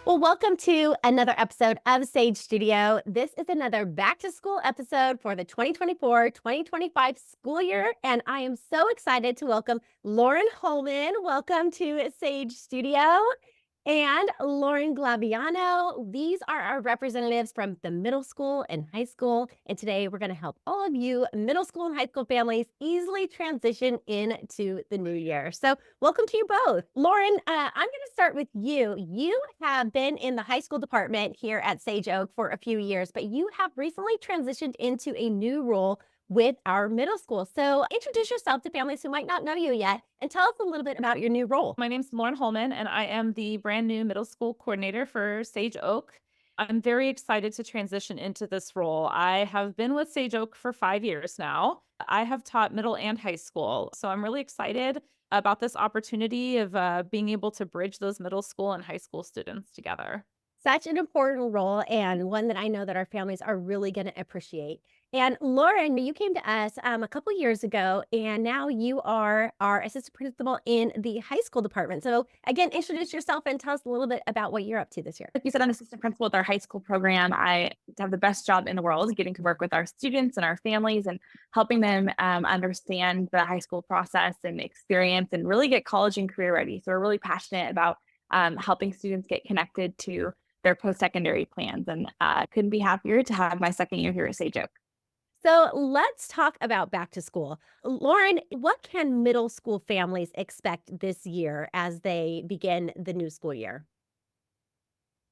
Well, welcome to another episode of Sage Studio. This is another back to school episode for the 2024-2025 school year. And I am so excited to welcome Lauren Holman. Welcome to Sage Studio. And Lauren Glaviano. These are our representatives from the middle school and high school. And today we're going to help all of you middle school and high school families easily transition into the new year. So welcome to you both. Lauren, I'm going to start with you. You have been in the high school department here at Sage Oak for a few years, but you have recently transitioned into a new role with our middle school. So introduce yourself to families who might not know you yet and tell us a little bit about your new role. My name's Lauren Holman, and I am the brand new middle school coordinator for Sage Oak. I'm very excited to transition into this role. I have been with Sage Oak for 5 years now. I have taught middle and high school, so I'm really excited about this opportunity of being able to bridge those middle school and high school students together. Such an important role and one that I know that our families are really going to appreciate. And Lauren, you came to us a couple years ago, and now you are our assistant principal in the high school department. So again, introduce yourself and tell us a little bit about what you're up to this year. Like you said, I'm assistant principal with our high school program. I have the best job in the world getting to work with our students and our families and helping them understand the high school process and experience and really get college and career ready. So we're really passionate about helping students get connected to their post-secondary plans, and couldn't be happier to have my second year here at Sage Oak. So let's talk about back to school. Lauren, what can middle school families expect this year as they begin the new school year?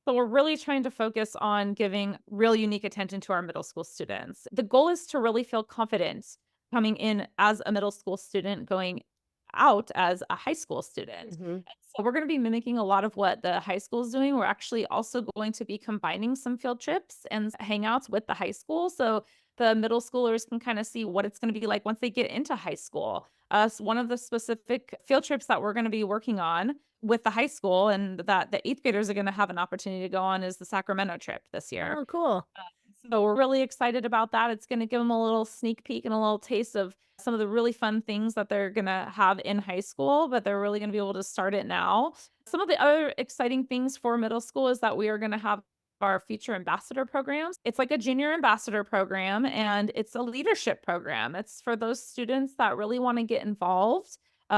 So we're really trying to focus on giving real unique attention to our middle school students. The goal is to really feel confident coming in as a middle school student, going out as a high school student. Mhm. So we're going to be mimicking a lot of what the high school is doing. We're actually also going to be combining some field trips and hangouts with the high school. So the middle schoolers can kind of see what it's going to be like once they get into high school. One of the specific field trips that we're going to be working on with the high school and that the eighth graders are going to have an opportunity to go on is the Sacramento trip this year. Oh, cool. So we're really excited about that. It's going to give them a little sneak peek and a little taste of some of the really fun things that they're going to have in high school, but they're really going to be able to start it now. Some of the other exciting things for middle school is that we are going to have our future ambassador programs. It's like a junior ambassador program, and it's a leadership program. It's for those students that really want to get involved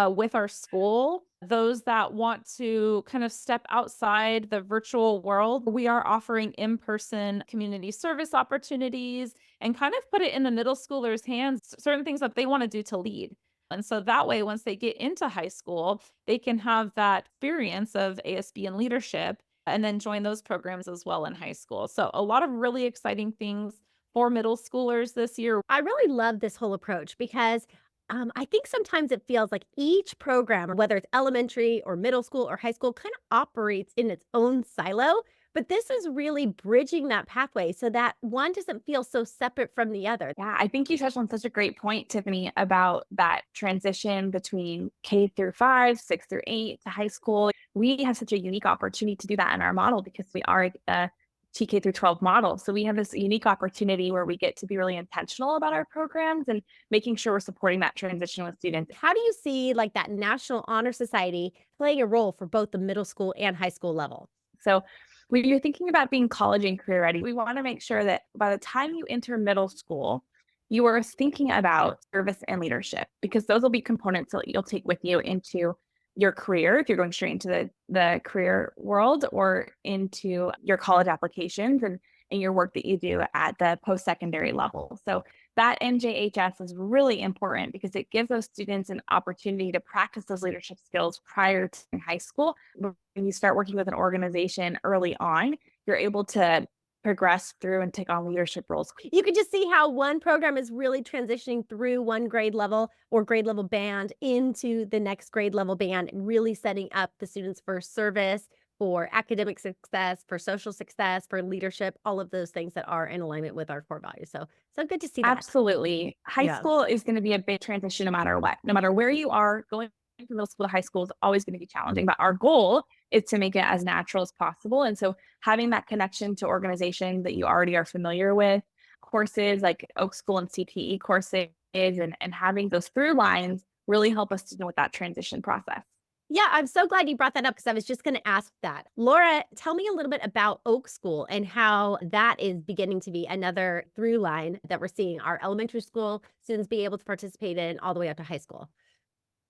with our school, those that want to kind of step outside the virtual world. We are offering in-person community service opportunities and kind of put it in the middle schoolers' hands, certain things that they want to do to lead. And so that way, once they get into high school, they can have that experience of ASB and leadership and then join those programs as well in high school. So a lot of really exciting things for middle schoolers this year. I really love this whole approach because I think sometimes it feels like each program, whether it's elementary or middle school or high school, kind of operates in its own silo. But this is really bridging that pathway so that one doesn't feel so separate from the other. Yeah, I think you touched on such a great point, Tiffany, about that transition between K through 5, 6 through 8 to high school. We have such a unique opportunity to do that in our model because we are a TK through 12 model. So we have this unique opportunity where we get to be really intentional about our programs and making sure we're supporting that transition with students. How do you see like that National Honor Society playing a role for both the middle school and high school level? So when you're thinking about being college and career ready, we want to make sure that by the time you enter middle school, you are thinking about service and leadership because those will be components that you'll take with you into your career if you're going straight into the career world or into your college applications and your work that you do at the post-secondary level. So that NJHS is really important because it gives those students an opportunity to practice those leadership skills prior to high school. When you start working with an organization early on, you're able to progress through and take on leadership roles. You can just see how one program is really transitioning through one grade level or grade level band into the next grade level band and really setting up the students for service, for academic success, for social success, for leadership, all of those things that are in alignment with our core values. So good to see that. Absolutely. High Yeah. school is going to be a big transition no matter what. No matter where you are, going from middle school to high school is always going to be challenging. But our goal is to make it as natural as possible. And so having that connection to organizations that you already are familiar with, courses like Oakschool and CTE courses, and having those through lines really help us to know with that transition process. Yeah, I'm so glad you brought that up because I was just going to ask that. Laura, tell me a little bit about Oak School and how that is beginning to be another through line that we're seeing our elementary school students be able to participate in all the way up to high school.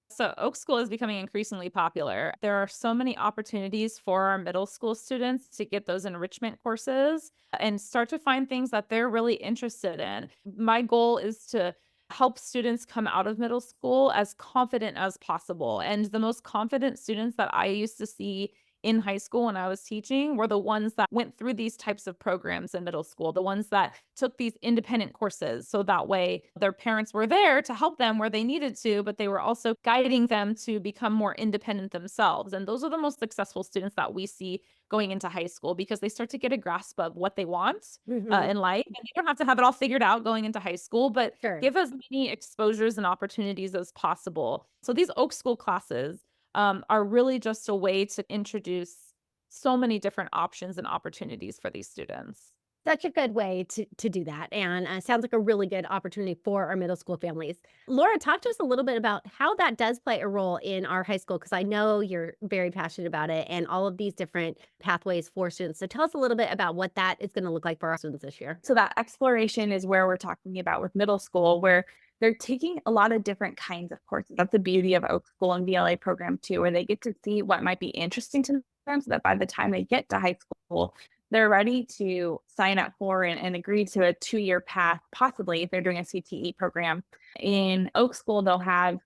So, Oak School is becoming increasingly popular. There are so many opportunities for our middle school students to get those enrichment courses and start to find things that they're really interested in. My goal is to help students come out of middle school as confident as possible. And the most confident students that I used to see in high school when I was teaching were the ones that went through these types of programs in middle school, the ones that took these independent courses. So that way their parents were there to help them where they needed to, but they were also guiding them to become more independent themselves. And those are the most successful students that we see going into high school because they start to get a grasp of what they want Hmm. in life. And you don't have to have it all figured out going into high school, but Sure. give as many exposures and opportunities as possible. So these Oak School classes are really just a way to introduce so many different options and opportunities for these students. Such a good way to do that, and sounds like a really good opportunity for our middle school families. Laura, talk to us a little bit about how that does play a role in our high school, because I know you're very passionate about it and all of these different pathways for students. So tell us a little bit about what that is going to look like for our students this year. So that exploration is where we're talking about with middle school, where they're taking a lot of different kinds of courses. That's the beauty of Oak School and VLA program too, where they get to see what might be interesting to them so that by the time they get to high school, they're ready to sign up for and agree to a 2-year path, possibly if they're doing a CTE program. In Oak School, they'll have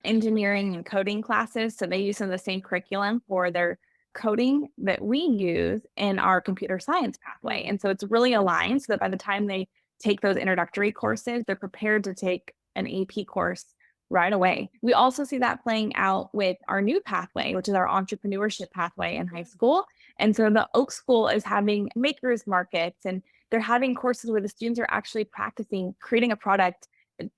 engineering and coding classes. So they use some of the same curriculum for their coding that we use in our computer science pathway. And so it's really aligned so that by the time they take those introductory courses, they're prepared to take an AP course right away. We also see that playing out with our new pathway, which is our entrepreneurship pathway in high school. And so the Oak School is having makers markets and they're having courses where the students are actually practicing creating a product,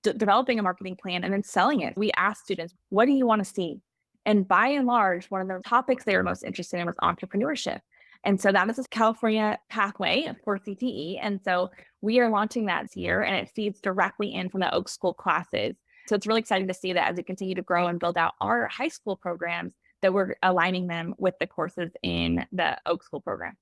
developing a marketing plan, and then selling it. We asked students, what do you want to see? And by and large, one of the topics they were most interested in was entrepreneurship. And so that is a California pathway for CTE. And so we are launching that this year and it feeds directly in from the Oak School classes. So it's really exciting to see that as we continue to grow and build out our high school programs, that we're aligning them with the courses in the Oak School program.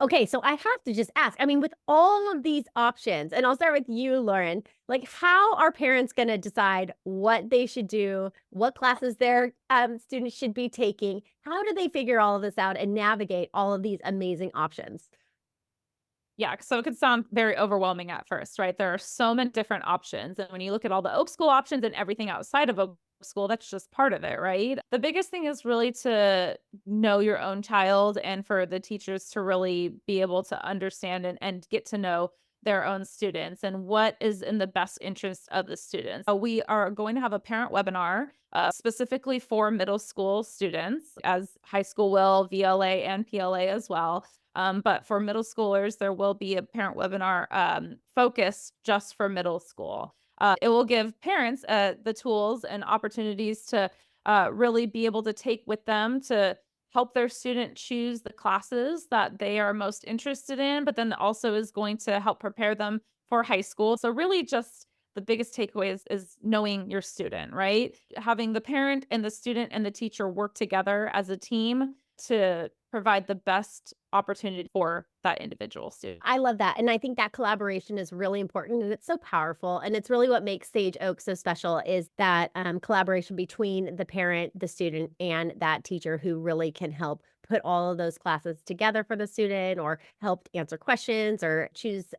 Okay, so I have to just ask, I mean, with all of these options, and I'll start with you, Lauren, like how are parents going to decide what they should do, what classes their students should be taking? How do they figure all of this out and navigate all of these amazing options? Yeah, so it could sound very overwhelming at first, right? There are so many different options. And when you look at all the Oak School options and everything outside of Oak School, that's just part of it, right? The biggest thing is really to know your own child and for the teachers to really be able to understand and get to know their own students and what is in the best interest of the students. We are going to have a parent webinar specifically for middle school students, as high school will, VLA and PLA as well. But for middle schoolers, there will be a parent webinar focused just for middle school. It will give parents the tools and opportunities to really be able to take with them to help their student choose the classes that they are most interested in, but then also is going to help prepare them for high school. So, really, just the biggest takeaway is knowing your student, right? Having the parent and the student and the teacher work together as a team to provide the best opportunity for that individual student. I love that. And I think that collaboration is really important and it's so powerful. And it's really what makes Sage Oak so special is that collaboration between the parent, the student, and that teacher who really can help put all of those classes together for the student or help answer questions or choose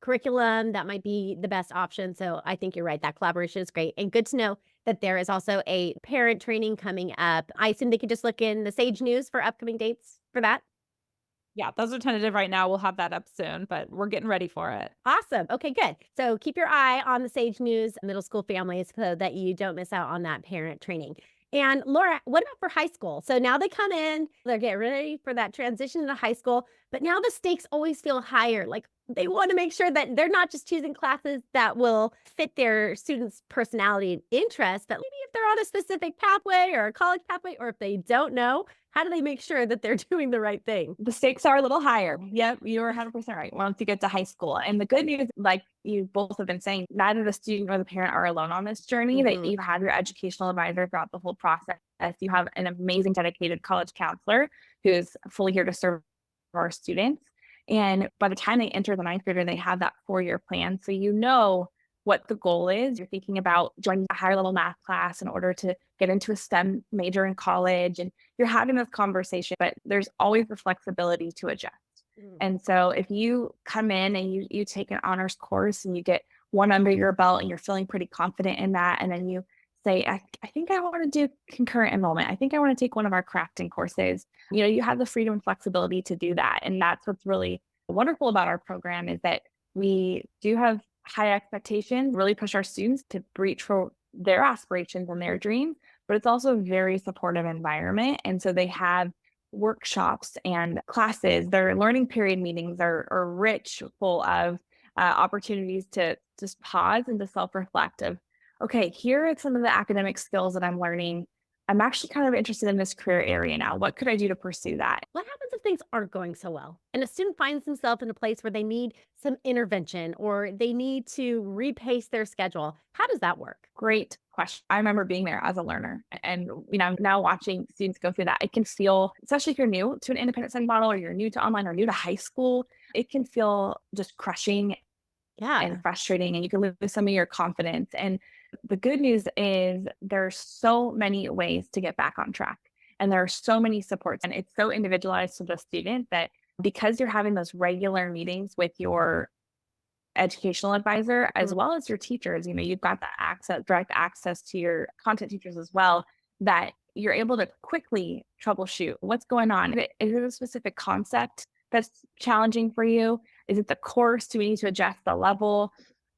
curriculum that might be the best option. So I think you're right. That collaboration is great. And good to know that there is also a parent training coming up. I assume they could just look in the Sage News for upcoming dates for that. Yeah, those are tentative right now. We'll have that up soon, but we're getting ready for it. Awesome. Okay, good. So keep your eye on the Sage News middle school families so that you don't miss out on that parent training. And Laura, what about for high school? So now they come in, they're getting ready for that transition to high school, but now the stakes always feel higher. Like they want to make sure that they're not just choosing classes that will fit their students' personality and interests, but maybe if they're on a specific pathway or a college pathway, or if they don't know How do they make sure that they're doing the right thing? The stakes are a little higher. Yep, you're 100% right. Once you get to high school. And the good news, like you both have been saying, neither the student or the parent are alone on this journey, that Mhm. you have your educational advisor throughout the whole process. You have an amazing, dedicated college counselor who's fully here to serve our students. And by the time they enter the ninth grader, they have that 4-year plan. So you know what the goal is. You're thinking about joining a higher level math class in order to get into a STEM major in college. And you're having this conversation, but there's always the flexibility to adjust. Mm. And so if you come in and you take an honors course and you get one under your belt and you're feeling pretty confident in that, and then you say, I think I want to do concurrent enrollment. I think I want to take one of our crafting courses. You have the freedom and flexibility to do that. And that's what's really wonderful about our program, is that we do have high expectations, really push our students to reach for their aspirations and their dreams, but it's also a very supportive environment. And so they have workshops and classes. Their learning period meetings are rich, full of opportunities to just pause and to self-reflect of, okay, here are some of the academic skills that I'm learning. I'm actually kind of interested in this career area now. What could I do to pursue that? What happens if things aren't going so well and a student finds themselves in a place where they need some intervention or they need to repace their schedule? How does that work? Great question. I remember being there as a learner, and now watching students go through that. It can feel, especially if you're new to an independent study model, or you're new to online or new to high school, it can feel just crushing Yeah. and frustrating, and you can lose some of your confidence. And the good news is there's so many ways to get back on track. And there are so many supports, and it's so individualized to the student that because you're having those regular meetings with your educational advisor as Mhm. well as your teachers, you've got the access, direct access to your content teachers as well, that you're able to quickly troubleshoot what's going on. Is it a specific concept that's challenging for you? Is it the course? Do we need to adjust the level?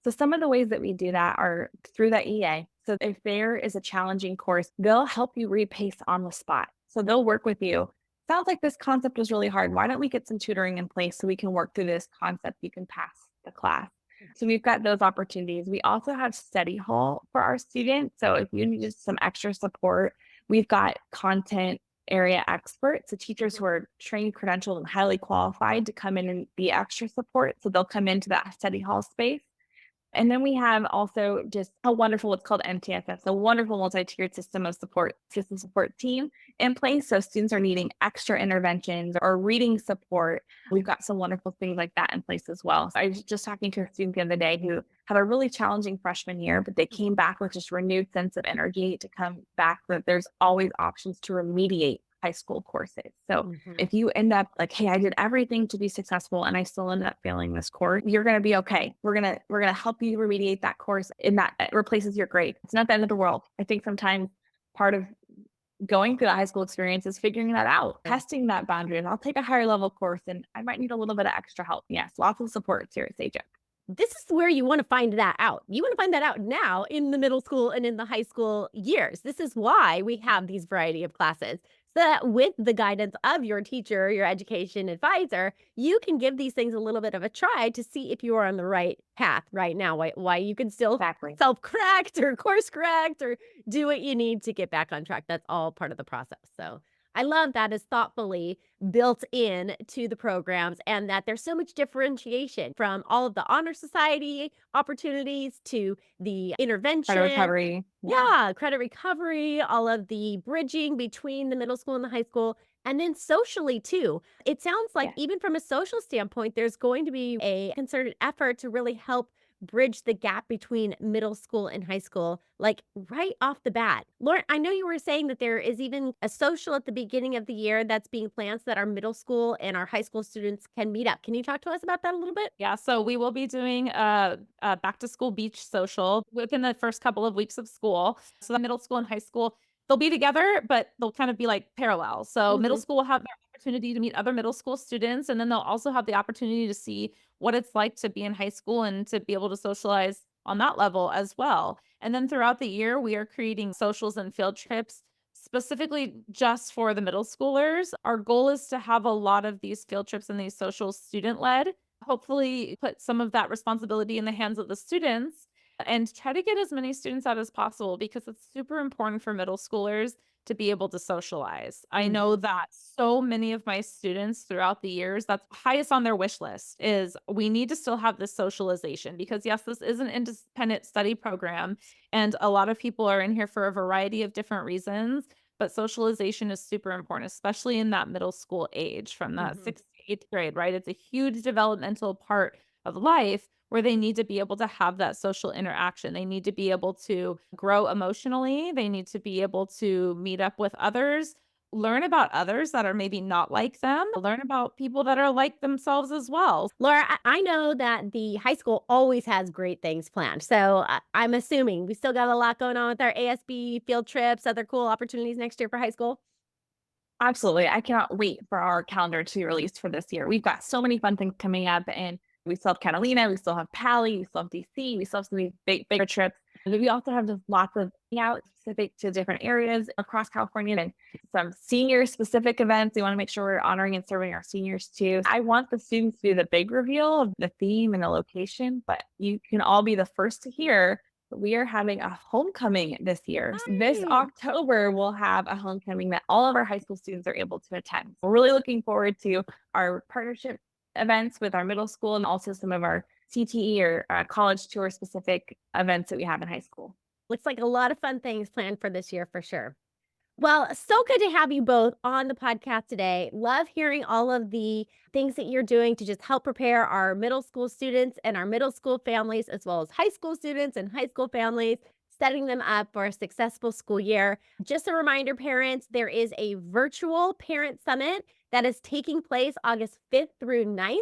So some of the ways that we do that are through the EA. So if there is a challenging course, they'll help you repace on the spot. So they'll work with you. Sounds like this concept was really hard. Why don't we get some tutoring in place so we can work through this concept? You can pass the class. So we've got those opportunities. We also have study hall for our students. So if you need just some extra support, we've got content area experts, the teachers who are trained, credentialed, and highly qualified to come in and be extra support. So they'll come into that study hall space. And then we have also just a wonderful, what's called MTSS, a wonderful multi-tiered system support team in place. So students are needing extra interventions or reading support. We've got some wonderful things like that in place as well. So I was just talking to a student the other day who had a really challenging freshman year, but they came back with just renewed sense of energy to come back, that there's always options to remediate high school courses. So Mhm. if you end up like, hey, I did everything to be successful and I still ended up failing this course, you're going to be okay. We're going to help you remediate that course, and that replaces your grade. It's not the end of the world. I think sometimes part of going through the high school experience is figuring that out, testing that boundary. And I'll take a higher level course and I might need a little bit of extra help. Yes, lots of support here at Sage. This is where you want to find that out. You want to find that out now in the middle school and in the high school years. This is why we have these variety of classes. So that with the guidance of your teacher, your education advisor, you can give these things a little bit of a try to see if you are on the right path right now. Why you can still Exactly. self-correct or course correct or do what you need to get back on track. That's all part of the process. So I love that is thoughtfully built in to the programs and that there's so much differentiation from all of the honor society opportunities to the Credit intervention. recovery. Yeah, credit recovery, all of the bridging between the middle school and the high school, and then socially too. It sounds like Yeah. even from a social standpoint, there's going to be a concerted effort to really help bridge the gap between middle school and high school, like right off the bat. Lauren, I know you were saying that there is even a social at the beginning of the year that's being planned so that our middle school and our high school students can meet up. Can you talk to us about that a little bit? Yeah, so we will be doing a back to school beach social within the first couple of weeks of school. So the middle school and high school, they'll be together, but they'll kind of be like parallel. So middle Mhm. school will have their opportunity to meet other middle school students, and then they'll also have the opportunity to see what it's like to be in high school and to be able to socialize on that level as well. And then throughout the year, we are creating socials and field trips specifically just for the middle schoolers. Our goal is to have a lot of these field trips and these socials student led, hopefully put some of that responsibility in the hands of the students. and try to get as many students out as possible because it's super important for middle schoolers to be able to socialize. I know that so many of my students throughout the years, that's highest on their wish list is we need to still have this socialization because yes, this is an independent study program and a lot of people are in here for a variety of different reasons, but socialization is super important, especially in that middle school age from that Mhm. 6th to 8th grade, right? It's a huge developmental part of life where they need to be able to have that social interaction. They need to be able to grow emotionally. They need to be able to meet up with others, learn about others that are maybe not like them, learn about people that are like themselves as well. Laura, I know that the high school always has great things planned. So I'm assuming we still got a lot going on with our ASB field trips, other cool opportunities next year for high school. Absolutely. I cannot wait for our calendar to be released for this year. We've got so many fun things coming up, and we still have Catalina, we still have Pali, we still have DC, we still have some of these bigger trips. But we also have just lots of out specific to different areas across California and some senior specific events. We want to make sure we're honoring and serving our seniors too. I want the students to do the big reveal of the theme and the location, but you can all be the first to hear we are having a homecoming this year. This Nice. October, we'll have a homecoming that all of our high school students are able to attend. We're really looking forward to our partnership events with our middle school and also some of our CTE or college tour specific events that we have in high school. Looks like a lot of fun things planned for this year for sure. Well, so good to have you both on the podcast today. Love hearing all of the things that you're doing to just help prepare our middle school students and our middle school families, as well as high school students and high school families, setting them up for a successful school year. Just a reminder, parents, there is a virtual parent summit that is taking place August 5th through 9th.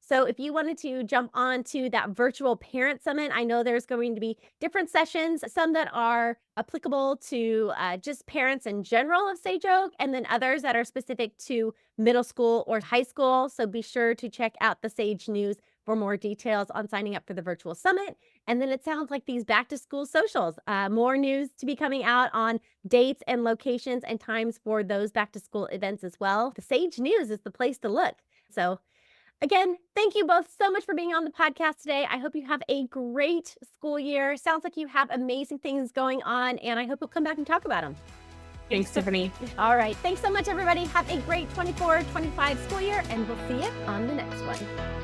So if you wanted to jump on to that virtual parent summit, I know there's going to be different sessions, some that are applicable to just parents in general of Sage Oak, and then others that are specific to middle school or high school. So be sure to check out the Sage News for more details on signing up for the virtual summit. And then it sounds like these back to school socials, more news to be coming out on dates and locations and times for those back to school events as well. The Sage News is the place to look. So again, thank you both so much for being on the podcast today. I hope you have a great school year. Sounds like you have amazing things going on, and I hope you'll come back and talk about them. Thanks, Tiffany. All right. Thanks so much, everybody. Have a great 24-25 school year, and we'll see you on the next one.